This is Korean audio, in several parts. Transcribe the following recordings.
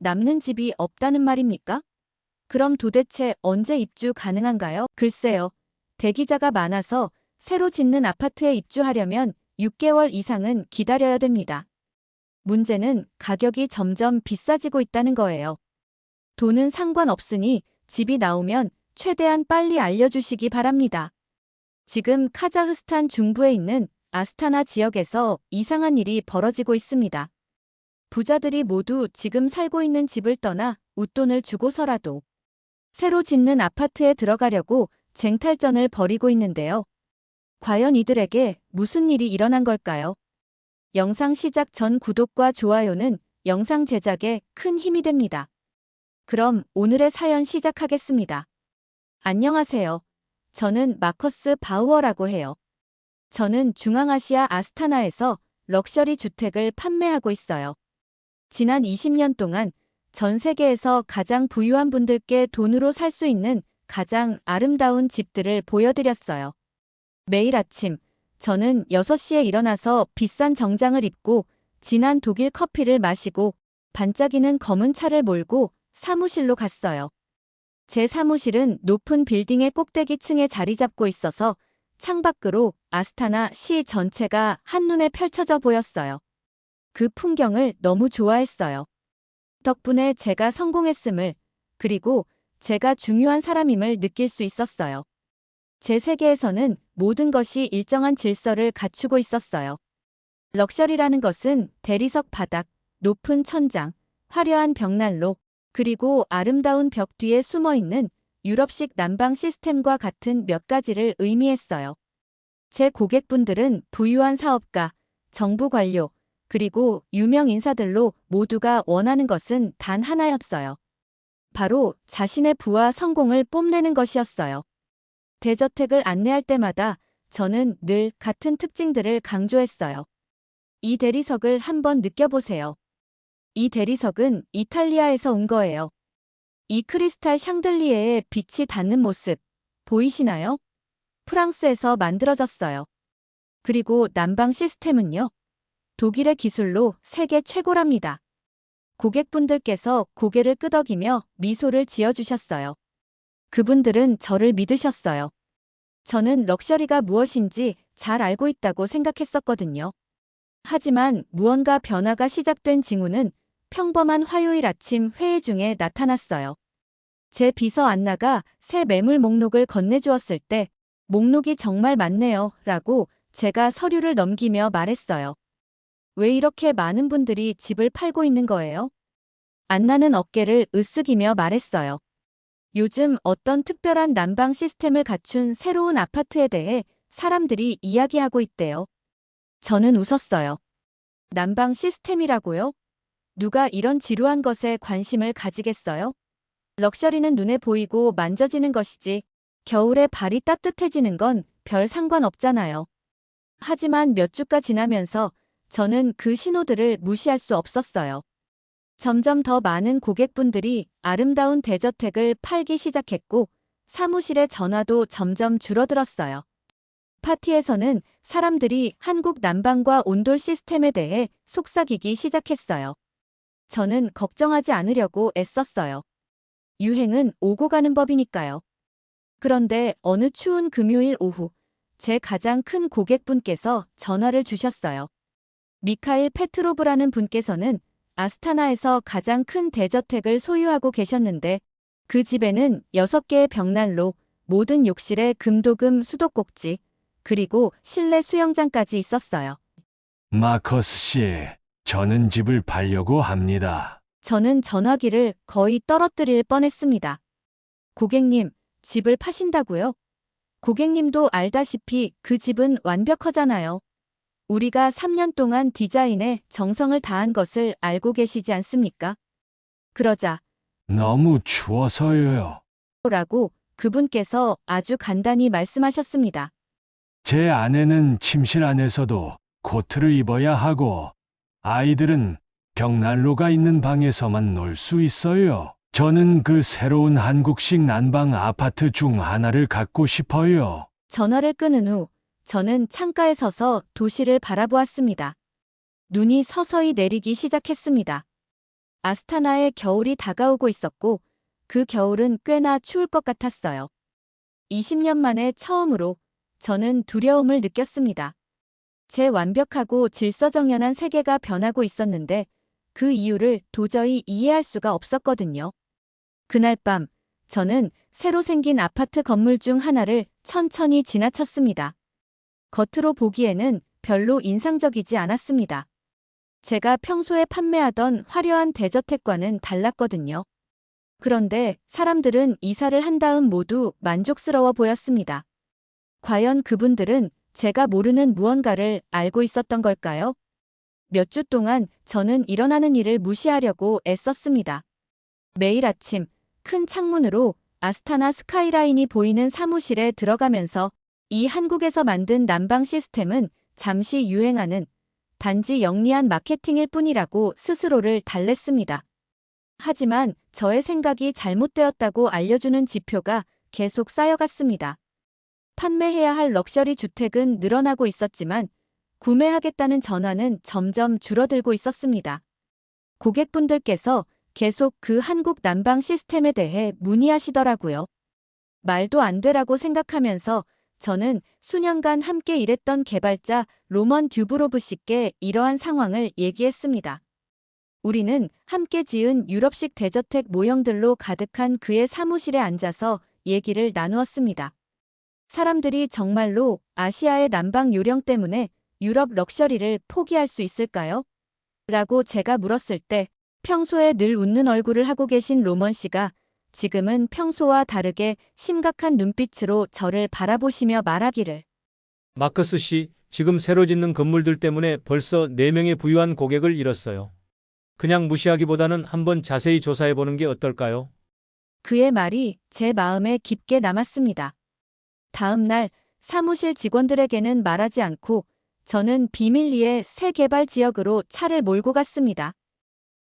남는 집이 없다는 말입니까? 그럼 도대체 언제 입주 가능한가요? 글쎄요. 대기자가 많아서 새로 짓는 아파트에 입주하려면 6개월 이상은 기다려야 됩니다. 문제는 가격이 점점 비싸지고 있다는 거예요. 돈은 상관없으니 집이 나오면 최대한 빨리 알려주시기 바랍니다. 지금 카자흐스탄 중부에 있는 아스타나 지역에서 이상한 일이 벌어지고 있습니다. 부자들이 모두 지금 살고 있는 집을 떠나 웃돈을 주고서라도 새로 짓는 아파트에 들어가려고 쟁탈전을 벌이고 있는데요. 과연 이들에게 무슨 일이 일어난 걸까요? 영상 시작 전 구독과 좋아요는 영상 제작에 큰 힘이 됩니다. 그럼 오늘의 사연 시작하겠습니다. 안녕하세요. 저는 마커스 바우어라고 해요. 저는 중앙아시아 아스타나에서 럭셔리 주택을 판매하고 있어요. 지난 20년 동안 전 세계에서 가장 부유한 분들께 돈으로 살 수 있는 가장 아름다운 집들을 보여드렸어요. 매일 아침, 저는 6시에 일어나서 비싼 정장을 입고 진한 독일 커피를 마시고 반짝이는 검은 차를 몰고 사무실로 갔어요. 제 사무실은 높은 빌딩의 꼭대기층에 자리 잡고 있어서 창밖으로 아스타나 시 전체가 한눈에 펼쳐져 보였어요. 그 풍경을 너무 좋아했어요. 덕분에 제가 성공했음을, 그리고 제가 중요한 사람임을 느낄 수 있었어요. 제 세계에서는 모든 것이 일정한 질서를 갖추고 있었어요. 럭셔리라는 것은 대리석 바닥, 높은 천장, 화려한 벽난로, 그리고 아름다운 벽 뒤에 숨어있는 유럽식 난방 시스템과 같은 몇 가지를 의미했어요. 제 고객분들은 부유한 사업가, 정부 관료, 그리고 유명 인사들로 모두가 원하는 것은 단 하나였어요. 바로 자신의 부와 성공을 뽐내는 것이었어요. 대저택을 안내할 때마다 저는 늘 같은 특징들을 강조했어요. 이 대리석을 한번 느껴보세요. 이 대리석은 이탈리아에서 온 거예요. 이 크리스탈 샹들리에에 빛이 닿는 모습, 보이시나요? 프랑스에서 만들어졌어요. 그리고 난방 시스템은요? 독일의 기술로 세계 최고랍니다. 고객분들께서 고개를 끄덕이며 미소를 지어주셨어요. 그분들은 저를 믿으셨어요. 저는 럭셔리가 무엇인지 잘 알고 있다고 생각했었거든요. 하지만 무언가 변화가 시작된 징후는 평범한 화요일 아침 회의 중에 나타났어요. 제 비서 안나가 새 매물 목록을 건네주었을 때 목록이 정말 많네요 라고 제가 서류를 넘기며 말했어요. 왜 이렇게 많은 분들이 집을 팔고 있는 거예요? 안나는 어깨를 으쓱이며 말했어요. 요즘 어떤 특별한 난방 시스템을 갖춘 새로운 아파트에 대해 사람들이 이야기하고 있대요. 저는 웃었어요. 난방 시스템이라고요? 누가 이런 지루한 것에 관심을 가지겠어요? 럭셔리는 눈에 보이고 만져지는 것이지 겨울에 발이 따뜻해지는 건 별 상관없잖아요. 하지만 몇 주가 지나면서 저는 그 신호들을 무시할 수 없었어요. 점점 더 많은 고객분들이 아름다운 대저택을 팔기 시작했고 사무실의 전화도 점점 줄어들었어요. 파티에서는 사람들이 한국 난방과 온돌 시스템에 대해 속삭이기 시작했어요. 저는 걱정하지 않으려고 애썼어요. 유행은 오고 가는 법이니까요. 그런데 어느 추운 금요일 오후, 제 가장 큰 고객분께서 전화를 주셨어요. 미카일 페트로브라는 분께서는 아스타나에서 가장 큰 대저택을 소유하고 계셨는데 그 집에는 6개의 벽난로, 모든 욕실에 금도금 수도꼭지, 그리고 실내 수영장까지 있었어요. 마커스 씨, 저는 집을 팔려고 합니다. 저는 전화기를 거의 떨어뜨릴 뻔했습니다. 고객님, 집을 파신다고요? 고객님도 알다시피 그 집은 완벽하잖아요. 우리가 3년 동안 디자인에 정성을 다한 것을 알고 계시지 않습니까? 그러자 너무 추워서요. 라고 그분께서 아주 간단히 말씀하셨습니다. 제 아내는 침실 안에서도 코트를 입어야 하고 아이들은 벽난로가 있는 방에서만 놀 수 있어요. 저는 그 새로운 한국식 난방 아파트 중 하나를 갖고 싶어요. 전화를 끊은 후 저는 창가에 서서 도시를 바라보았습니다. 눈이 서서히 내리기 시작했습니다. 아스타나의 겨울이 다가오고 있었고 그 겨울은 꽤나 추울 것 같았어요. 20년 만에 처음으로 저는 두려움을 느꼈습니다. 제 완벽하고 질서정연한 세계가 변하고 있었는데 그 이유를 도저히 이해할 수가 없었거든요. 그날 밤 저는 새로 생긴 아파트 건물 중 하나를 천천히 지나쳤습니다. 겉으로 보기에는 별로 인상적이지 않았습니다. 제가 평소에 판매하던 화려한 대저택과는 달랐거든요. 그런데 사람들은 이사를 한 다음 모두 만족스러워 보였습니다. 과연 그분들은 제가 모르는 무언가를 알고 있었던 걸까요? 몇 주 동안 저는 일어나는 일을 무시하려고 애썼습니다. 매일 아침 큰 창문으로 아스타나 스카이라인이 보이는 사무실에 들어가면서 이 한국에서 만든 난방 시스템은 잠시 유행하는 단지 영리한 마케팅일 뿐이라고 스스로를 달랬습니다. 하지만 저의 생각이 잘못되었다고 알려주는 지표가 계속 쌓여갔습니다. 판매해야 할 럭셔리 주택은 늘어나고 있었지만 구매하겠다는 전화는 점점 줄어들고 있었습니다. 고객분들께서 계속 그 한국 난방 시스템에 대해 문의하시더라고요. 말도 안 되라고 생각하면서 저는 수년간 함께 일했던 개발자 로먼 듀브로브 씨께 이러한 상황을 얘기했습니다. 우리는 함께 지은 유럽식 대저택 모형들로 가득한 그의 사무실에 앉아서 얘기를 나누었습니다. 사람들이 정말로 아시아의 난방 요령 때문에 유럽 럭셔리를 포기할 수 있을까요? 라고 제가 물었을 때 평소에 늘 웃는 얼굴을 하고 계신 로먼 씨가 지금은 평소와 다르게 심각한 눈빛으로 저를 바라보시며 말하기를 마커스 씨, 지금 새로 짓는 건물들 때문에 벌써 4명의 부유한 고객을 잃었어요. 그냥 무시하기보다는 한번 자세히 조사해보는 게 어떨까요? 그의 말이 제 마음에 깊게 남았습니다. 다음 날 사무실 직원들에게는 말하지 않고 저는 비밀리에 새 개발 지역으로 차를 몰고 갔습니다.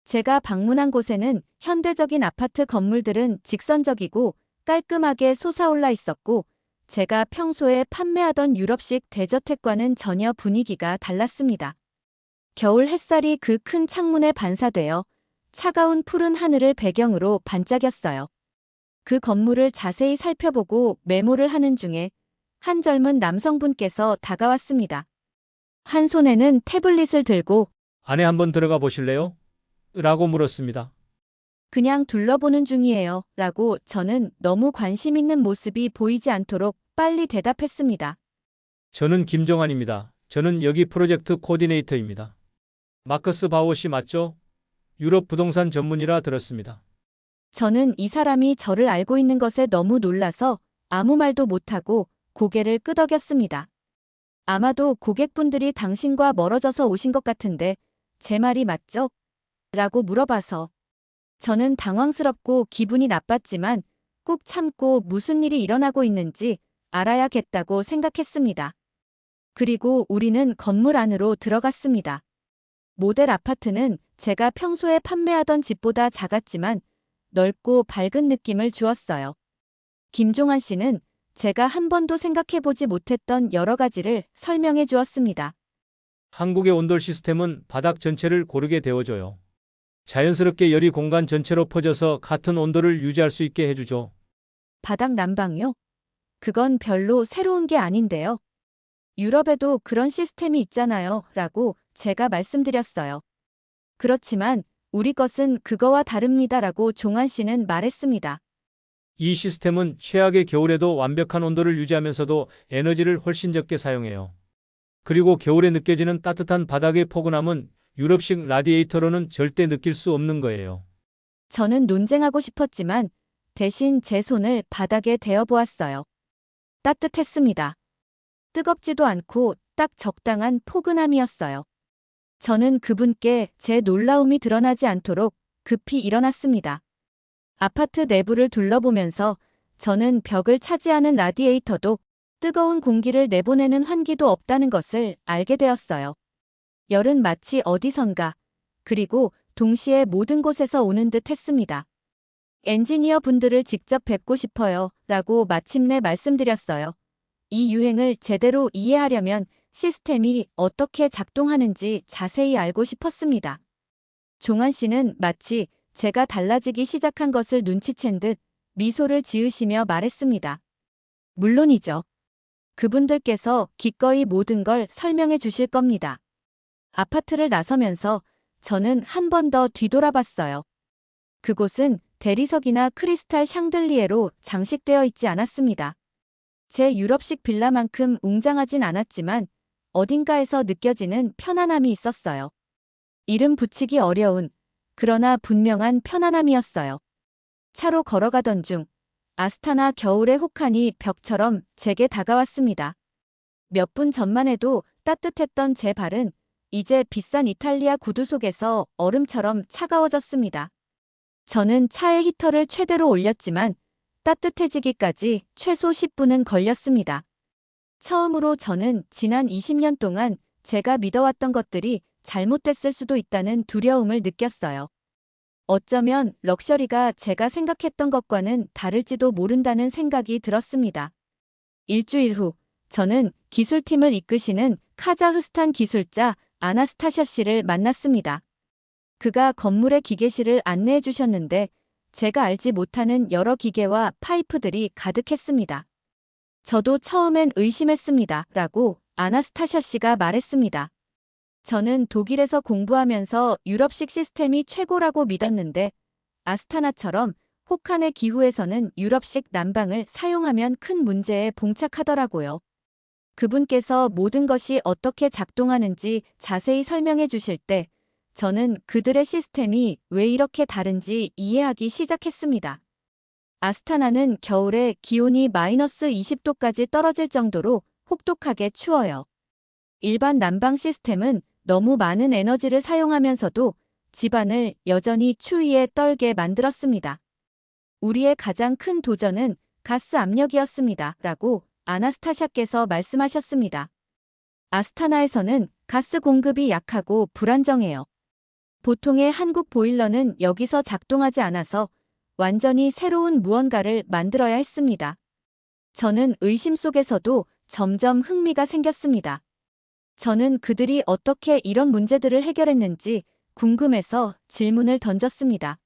제가 방문한 곳에는 현대적인 아파트 건물들은 직선적이고 깔끔하게 솟아올라 있었고 제가 평소에 판매하던 유럽식 대저택과는 전혀 분위기가 달랐습니다. 겨울 햇살이 그 큰 창문에 반사되어 차가운 푸른 하늘을 배경으로 반짝였어요. 그 건물을 자세히 살펴보고 메모를 하는 중에 한 젊은 남성분께서 다가왔습니다. 한 손에는 태블릿을 들고 안에 한번 들어가 보실래요? 라고 물었습니다. 그냥 둘러보는 중이에요. 라고 저는 너무 관심 있는 모습이 보이지 않도록 빨리 대답했습니다. 저는 김종환입니다. 저는 여기 프로젝트 코디네이터입니다. 마커스 바오 씨 맞죠? 유럽 부동산 전문이라 들었습니다. 저는 이 사람이 저를 알고 있는 것에 너무 놀라서 아무 말도 못하고 고개를 끄덕였습니다. 아마도 고객분들이 당신과 멀어져서 오신 것 같은데 제 말이 맞죠? 라고 물어봐서 저는 당황스럽고 기분이 나빴지만 꾹 참고 무슨 일이 일어나고 있는지 알아야겠다고 생각했습니다. 그리고 우리는 건물 안으로 들어갔습니다. 모델 아파트는 제가 평소에 판매하던 집보다 작았지만 넓고 밝은 느낌을 주었어요. 김종환 씨는 제가 한 번도 생각해보지 못했던 여러 가지를 설명해 주었습니다. 한국의 온돌 시스템은 바닥 전체를 고르게 데워줘요. 자연스럽게 열이 공간 전체로 퍼져서 같은 온도를 유지할 수 있게 해주죠. 바닥 난방요? 그건 별로 새로운 게 아닌데요. 유럽에도 그런 시스템이 있잖아요. 라고 제가 말씀드렸어요. 그렇지만 우리 것은 그거와 다릅니다라고 종환 씨는 말했습니다. 이 시스템은 최악의 겨울에도 완벽한 온도를 유지하면서도 에너지를 훨씬 적게 사용해요. 그리고 겨울에 느껴지는 따뜻한 바닥의 포근함은 유럽식 라디에이터로는 절대 느낄 수 없는 거예요. 저는 논쟁하고 싶었지만 대신 제 손을 바닥에 대어 보았어요. 따뜻했습니다. 뜨겁지도 않고 딱 적당한 포근함이었어요. 저는 그분께 제 놀라움이 드러나지 않도록 급히 일어났습니다. 아파트 내부를 둘러보면서 저는 벽을 차지하는 라디에이터도 뜨거운 공기를 내보내는 환기도 없다는 것을 알게 되었어요. 열은 마치 어디선가, 그리고 동시에 모든 곳에서 오는 듯 했습니다. 엔지니어 분들을 직접 뵙고 싶어요. 라고 마침내 말씀드렸어요. 이 유행을 제대로 이해하려면 시스템이 어떻게 작동하는지 자세히 알고 싶었습니다. 종환 씨는 마치 제가 달라지기 시작한 것을 눈치챈 듯 미소를 지으시며 말했습니다. 물론이죠. 그분들께서 기꺼이 모든 걸 설명해 주실 겁니다. 아파트를 나서면서 저는 한 번 더 뒤돌아봤어요. 그곳은 대리석이나 크리스탈 샹들리에로 장식되어 있지 않았습니다. 제 유럽식 빌라만큼 웅장하진 않았지만 어딘가에서 느껴지는 편안함이 있었어요. 이름 붙이기 어려운, 그러나 분명한 편안함이었어요. 차로 걸어가던 중 아스타나 겨울의 혹한이 벽처럼 제게 다가왔습니다. 몇 분 전만 해도 따뜻했던 제 발은 이제 비싼 이탈리아 구두 속에서 얼음처럼 차가워졌습니다. 저는 차의 히터를 최대로 올렸지만 따뜻해지기까지 최소 10분은 걸렸습니다. 처음으로 저는 지난 20년 동안 제가 믿어왔던 것들이 잘못됐을 수도 있다는 두려움을 느꼈어요. 어쩌면 럭셔리가 제가 생각했던 것과는 다를지도 모른다는 생각이 들었습니다. 일주일 후, 저는 기술팀을 이끄시는 카자흐스탄 기술자 아나스타샤 씨를 만났습니다. 그가 건물의 기계실을 안내해 주셨는데 제가 알지 못하는 여러 기계와 파이프들이 가득했습니다. 저도 처음엔 의심했습니다. 라고 아나스타샤 씨가 말했습니다. 저는 독일에서 공부하면서 유럽식 시스템이 최고라고 믿었는데 아스타나처럼 혹한의 기후에서는 유럽식 난방을 사용하면 큰 문제에 봉착하더라고요. 그분께서 모든 것이 어떻게 작동하는지 자세히 설명해 주실 때 저는 그들의 시스템이 왜 이렇게 다른지 이해하기 시작했습니다. 아스타나는 겨울에 기온이 마이너스 20도까지 떨어질 정도로 혹독하게 추워요. 일반 난방 시스템은 너무 많은 에너지를 사용하면서도 집안을 여전히 추위에 떨게 만들었습니다. 우리의 가장 큰 도전은 가스 압력이었습니다. 라고 아나스타샤께서 말씀하셨습니다. 아스타나에서는 가스 공급이 약하고 불안정해요. 보통의 한국 보일러는 여기서 작동하지 않아서 완전히 새로운 무언가를 만들어야 했습니다. 저는 의심 속에서도 점점 흥미가 생겼습니다. 저는 그들이 어떻게 이런 문제들을 해결했는지 궁금해서 질문을 던졌습니다.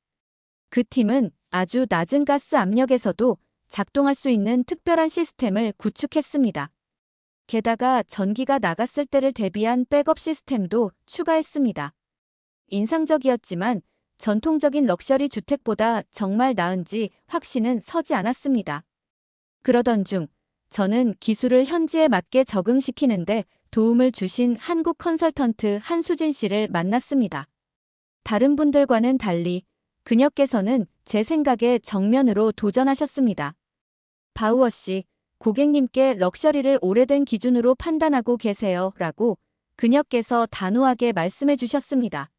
그 팀은 아주 낮은 가스 압력에서도 작동할 수 있는 특별한 시스템을 구축했습니다. 게다가 전기가 나갔을 때를 대비한 백업 시스템도 추가했습니다. 인상적이었지만 전통적인 럭셔리 주택보다 정말 나은지 확신은 서지 않았습니다. 그러던 중 저는 기술을 현지에 맞게 적응시키는데 도움을 주신 한국 컨설턴트 한수진 씨를 만났습니다. 다른 분들과는 달리 그녀께서는 제 생각에 정면으로 도전하셨습니다. 바우어 씨, 고객님께 럭셔리를 오래된 기준으로 판단하고 계세요. 라고 그녀께서 단호하게 말씀해 주셨습니다.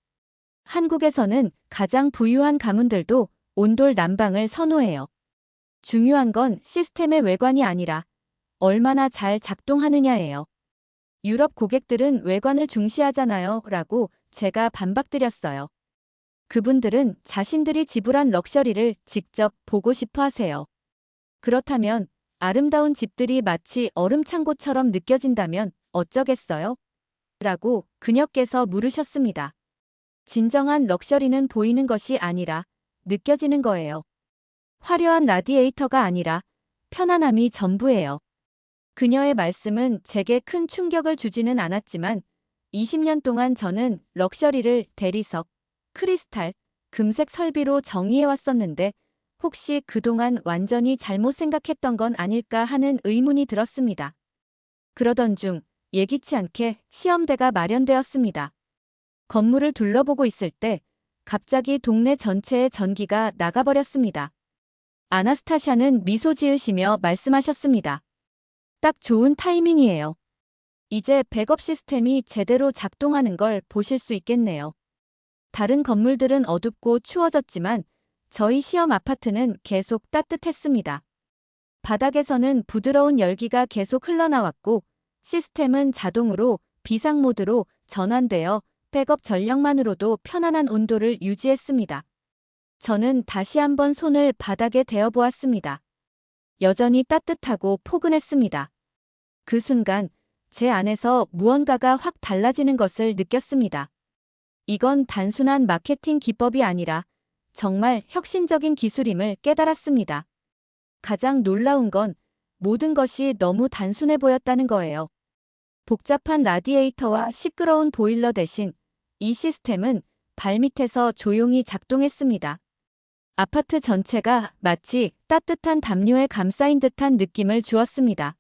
한국에서는 가장 부유한 가문들도 온돌 난방을 선호해요. 중요한 건 시스템의 외관이 아니라 얼마나 잘 작동하느냐예요. 유럽 고객들은 외관을 중시하잖아요. 라고 제가 반박드렸어요. 그분들은 자신들이 지불한 럭셔리를 직접 보고 싶어 하세요. 그렇다면 아름다운 집들이 마치 얼음창고처럼 느껴진다면 어쩌겠어요? 라고 그녀께서 물으셨습니다. 진정한 럭셔리는 보이는 것이 아니라 느껴지는 거예요. 화려한 라디에이터가 아니라 편안함이 전부예요. 그녀의 말씀은 제게 큰 충격을 주지는 않았지만 20년 동안 저는 럭셔리를 대리석, 크리스탈, 금색 설비로 정의해왔었는데 혹시 그동안 완전히 잘못 생각했던 건 아닐까 하는 의문이 들었습니다. 그러던 중 예기치 않게 시험대가 마련되었습니다. 건물을 둘러보고 있을 때 갑자기 동네 전체의 전기가 나가버렸습니다. 아나스타샤는 미소 지으시며 말씀하셨습니다. 딱 좋은 타이밍이에요. 이제 백업 시스템이 제대로 작동하는 걸 보실 수 있겠네요. 다른 건물들은 어둡고 추워졌지만 저희 시험 아파트는 계속 따뜻했습니다. 바닥에서는 부드러운 열기가 계속 흘러나왔고 시스템은 자동으로 비상 모드로 전환되어 백업 전력만으로도 편안한 온도를 유지했습니다. 저는 다시 한번 손을 바닥에 대어 보았습니다. 여전히 따뜻하고 포근했습니다. 그 순간 제 안에서 무언가가 확 달라지는 것을 느꼈습니다. 이건 단순한 마케팅 기법이 아니라 정말 혁신적인 기술임을 깨달았습니다. 가장 놀라운 건 모든 것이 너무 단순해 보였다는 거예요. 복잡한 라디에이터와 시끄러운 보일러 대신 이 시스템은 발밑에서 조용히 작동했습니다. 아파트 전체가 마치 따뜻한 담요에 감싸인 듯한 느낌을 주었습니다.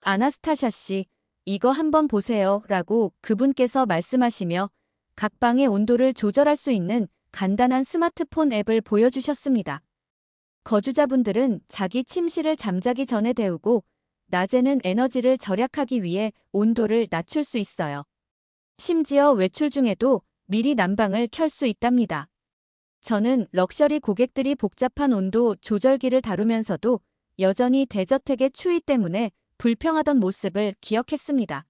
아나스타샤 씨, 이거 한번 보세요 라고 그분께서 말씀하시며 각 방의 온도를 조절할 수 있는 간단한 스마트폰 앱을 보여주셨습니다. 거주자분들은 자기 침실을 잠자기 전에 데우고 낮에는 에너지를 절약하기 위해 온도를 낮출 수 있어요. 심지어 외출 중에도 미리 난방을 켤 수 있답니다. 저는 럭셔리 고객들이 복잡한 온도 조절기를 다루면서도 여전히 대저택의 추위 때문에 불평하던 모습을 기억했습니다.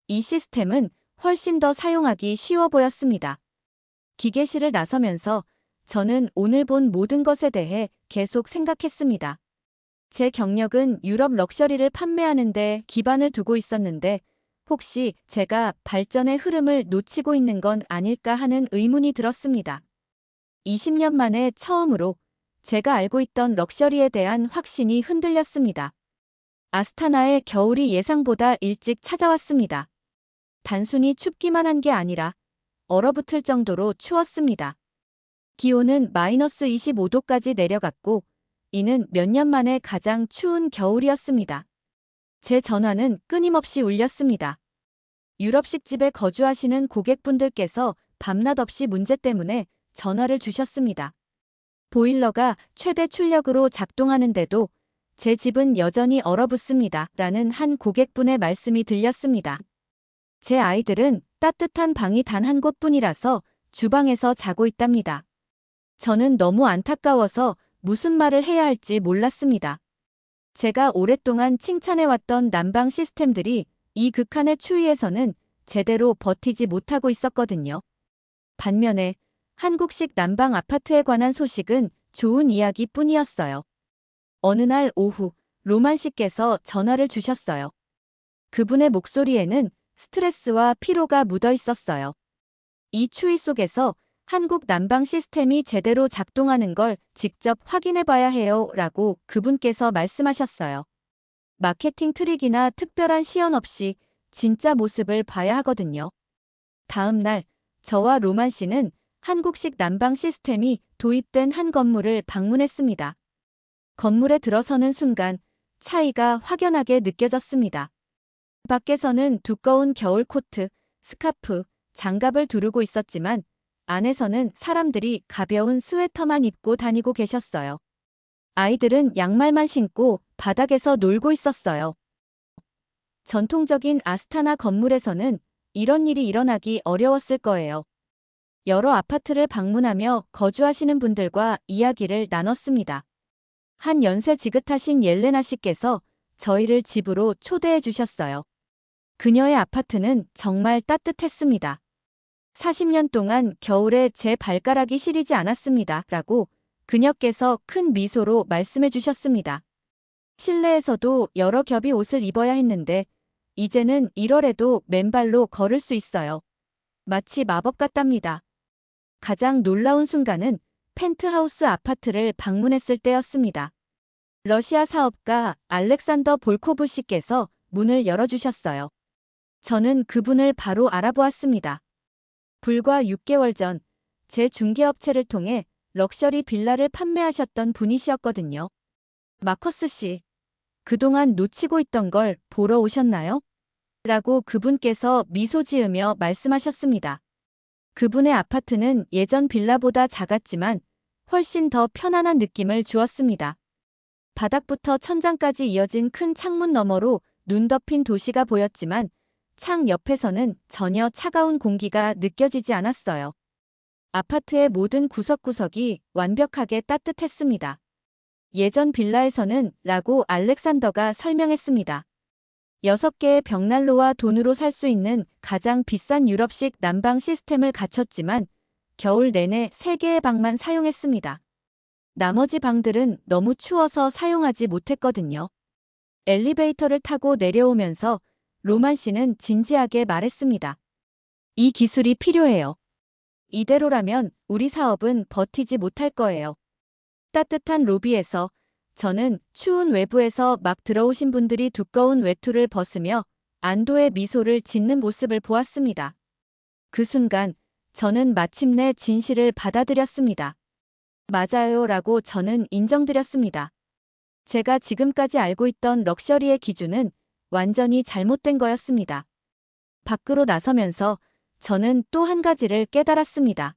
이 시스템은 훨씬 더 사용하기 쉬워 보였습니다. 기계실을 나서면서 저는 오늘 본 모든 것에 대해 계속 생각했습니다. 제 경력은 유럽 럭셔리를 판매하는 데 기반을 두고 있었는데 혹시 제가 발전의 흐름을 놓치고 있는 건 아닐까 하는 의문이 들었습니다. 20년 만에 처음으로 제가 알고 있던 럭셔리에 대한 확신이 흔들렸습니다. 아스타나의 겨울이 예상보다 일찍 찾아왔습니다. 단순히 춥기만 한 게 아니라 얼어붙을 정도로 추웠습니다. 기온은 마이너스 25도까지 내려갔고 이는 몇 년 만에 가장 추운 겨울이었습니다. 제 전화는 끊임없이 울렸습니다. 유럽식 집에 거주하시는 고객분들께서 밤낮 없이 문제 때문에 전화를 주셨습니다. 보일러가 최대 출력으로 작동하는데도 제 집은 여전히 얼어붙습니다. 라는 한 고객분의 말씀이 들렸습니다. 제 아이들은 따뜻한 방이 단 한 곳뿐이라서 주방에서 자고 있답니다. 저는 너무 안타까워서 무슨 말을 해야 할지 몰랐습니다. 제가 오랫동안 칭찬해왔던 난방 시스템들이 이 극한의 추위에서는 제대로 버티지 못하고 있었거든요. 반면에 한국식 난방 아파트에 관한 소식은 좋은 이야기뿐이었어요. 어느 날 오후 로만 씨께서 전화를 주셨어요. 그분의 목소리에는 스트레스와 피로가 묻어 있었어요. 이 추위 속에서 한국 난방 시스템이 제대로 작동하는 걸 직접 확인해 봐야 해요 라고 그분께서 말씀하셨어요. 마케팅 트릭이나 특별한 시연 없이 진짜 모습을 봐야 하거든요. 다음 날 저와 로만 씨는 한국식 난방 시스템이 도입된 한 건물을 방문했습니다. 건물에 들어서는 순간 차이가 확연하게 느껴졌습니다. 밖에서는 두꺼운 겨울 코트, 스카프, 장갑을 두르고 있었지만 안에서는 사람들이 가벼운 스웨터만 입고 다니고 계셨어요. 아이들은 양말만 신고 바닥에서 놀고 있었어요. 전통적인 아스타나 건물에서는 이런 일이 일어나기 어려웠을 거예요. 여러 아파트를 방문하며 거주하시는 분들과 이야기를 나눴습니다. 한 연세 지긋하신 옐레나 씨께서 저희를 집으로 초대해 주셨어요. 그녀의 아파트는 정말 따뜻했습니다. 40년 동안 겨울에 제 발가락이 시리지 않았습니다. 라고 그녀께서 큰 미소로 말씀해 주셨습니다. 실내에서도 여러 겹의 옷을 입어야 했는데 이제는 1월에도 맨발로 걸을 수 있어요. 마치 마법 같답니다. 가장 놀라운 순간은 펜트하우스 아파트를 방문했을 때였습니다. 러시아 사업가 알렉산더 볼코브 씨께서 문을 열어주셨어요. 저는 그분을 바로 알아보았습니다. 불과 6개월 전 제 중개업체를 통해 럭셔리 빌라를 판매하셨던 분이시었거든요. 마커스 씨, 그동안 놓치고 있던 걸 보러 오셨나요? 라고 그분께서 미소 지으며 말씀하셨습니다. 그분의 아파트는 예전 빌라보다 작았지만 훨씬 더 편안한 느낌을 주었습니다. 바닥부터 천장까지 이어진 큰 창문 너머로 눈 덮인 도시가 보였지만 창 옆에서는 전혀 차가운 공기가 느껴지지 않았어요. 아파트의 모든 구석구석이 완벽하게 따뜻했습니다. 예전 빌라에서는 라고 알렉산더가 설명했습니다. 6개의 벽난로와 돈으로 살 수 있는 가장 비싼 유럽식 난방 시스템을 갖췄지만 겨울 내내 3개의 방만 사용했습니다. 나머지 방들은 너무 추워서 사용하지 못했거든요. 엘리베이터를 타고 내려오면서 로만 씨는 진지하게 말했습니다. 이 기술이 필요해요. 이대로라면 우리 사업은 버티지 못할 거예요. 따뜻한 로비에서 저는 추운 외부에서 막 들어오신 분들이 두꺼운 외투를 벗으며 안도의 미소를 짓는 모습을 보았습니다. 그 순간 저는 마침내 진실을 받아들였습니다. 맞아요 라고 저는 인정드렸습니다. 제가 지금까지 알고 있던 럭셔리의 기준은 완전히 잘못된 거였습니다. 밖으로 나서면서 저는 또 한 가지를 깨달았습니다.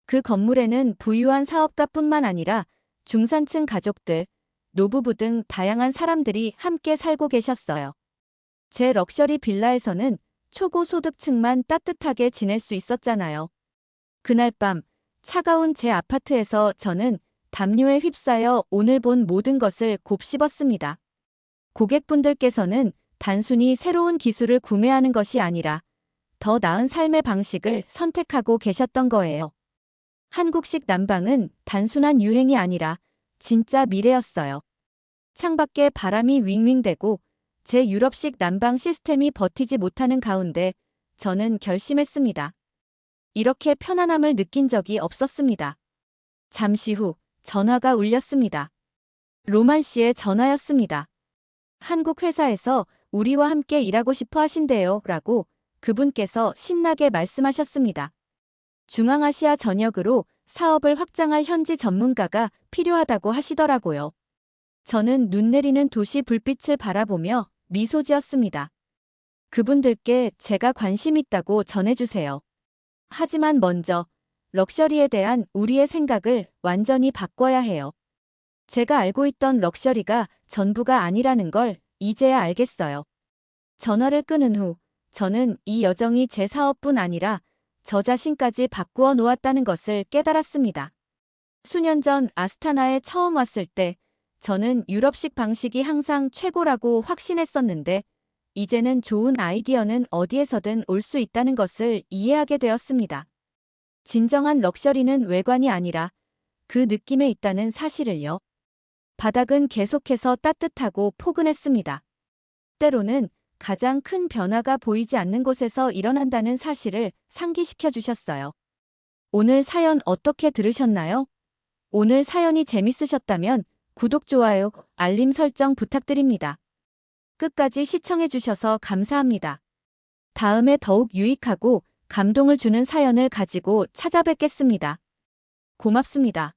그 건물에는 부유한 사업가뿐만 아니라 중산층 가족들, 노부부 등 다양한 사람들이 함께 살고 계셨어요. 제 럭셔리 빌라에서는 초고소득층만 따뜻하게 지낼 수 있었잖아요. 그날 밤 차가운 제 아파트에서 저는 담요에 휩싸여 오늘 본 모든 것을 곱씹었습니다. 고객분들께서는 단순히 새로운 기술을 구매하는 것이 아니라 더 나은 삶의 방식을 선택하고 계셨던 거예요. 한국식 난방은 단순한 유행이 아니라 진짜 미래였어요. 창밖에 바람이 윙윙대고 제 유럽식 난방 시스템이 버티지 못하는 가운데 저는 결심했습니다. 이렇게 편안함을 느낀 적이 없었습니다. 잠시 후 전화가 울렸습니다. 로만 씨의 전화였습니다. 한국 회사에서 우리와 함께 일하고 싶어 하신대요 라고 그분께서 신나게 말씀하셨습니다. 중앙아시아 전역으로 사업을 확장할 현지 전문가가 필요하다고 하시더라고요. 저는 눈 내리는 도시 불빛을 바라보며 미소 지었습니다. 그분들께 제가 관심 있다고 전해주세요. 하지만 먼저 럭셔리에 대한 우리의 생각을 완전히 바꿔야 해요. 제가 알고 있던 럭셔리가 전부가 아니라는 걸 이제야 알겠어요. 전화를 끊은 후 저는 이 여정이 제 사업뿐 아니라 저 자신까지 바꾸어 놓았다는 것을 깨달았습니다. 수년 전 아스타나에 처음 왔을 때 저는 유럽식 방식이 항상 최고라고 확신했었는데 이제는 좋은 아이디어는 어디에서든 올 수 있다는 것을 이해하게 되었습니다. 진정한 럭셔리는 외관이 아니라 그 느낌에 있다는 사실을요. 바닥은 계속해서 따뜻하고 포근했습니다. 때로는 가장 큰 변화가 보이지 않는 곳에서 일어난다는 사실을 상기시켜 주셨어요. 오늘 사연 어떻게 들으셨나요? 오늘 사연이 재밌으셨다면 구독, 좋아요, 알림 설정 부탁드립니다. 끝까지 시청해 주셔서 감사합니다. 다음에 더욱 유익하고 감동을 주는 사연을 가지고 찾아뵙겠습니다. 고맙습니다.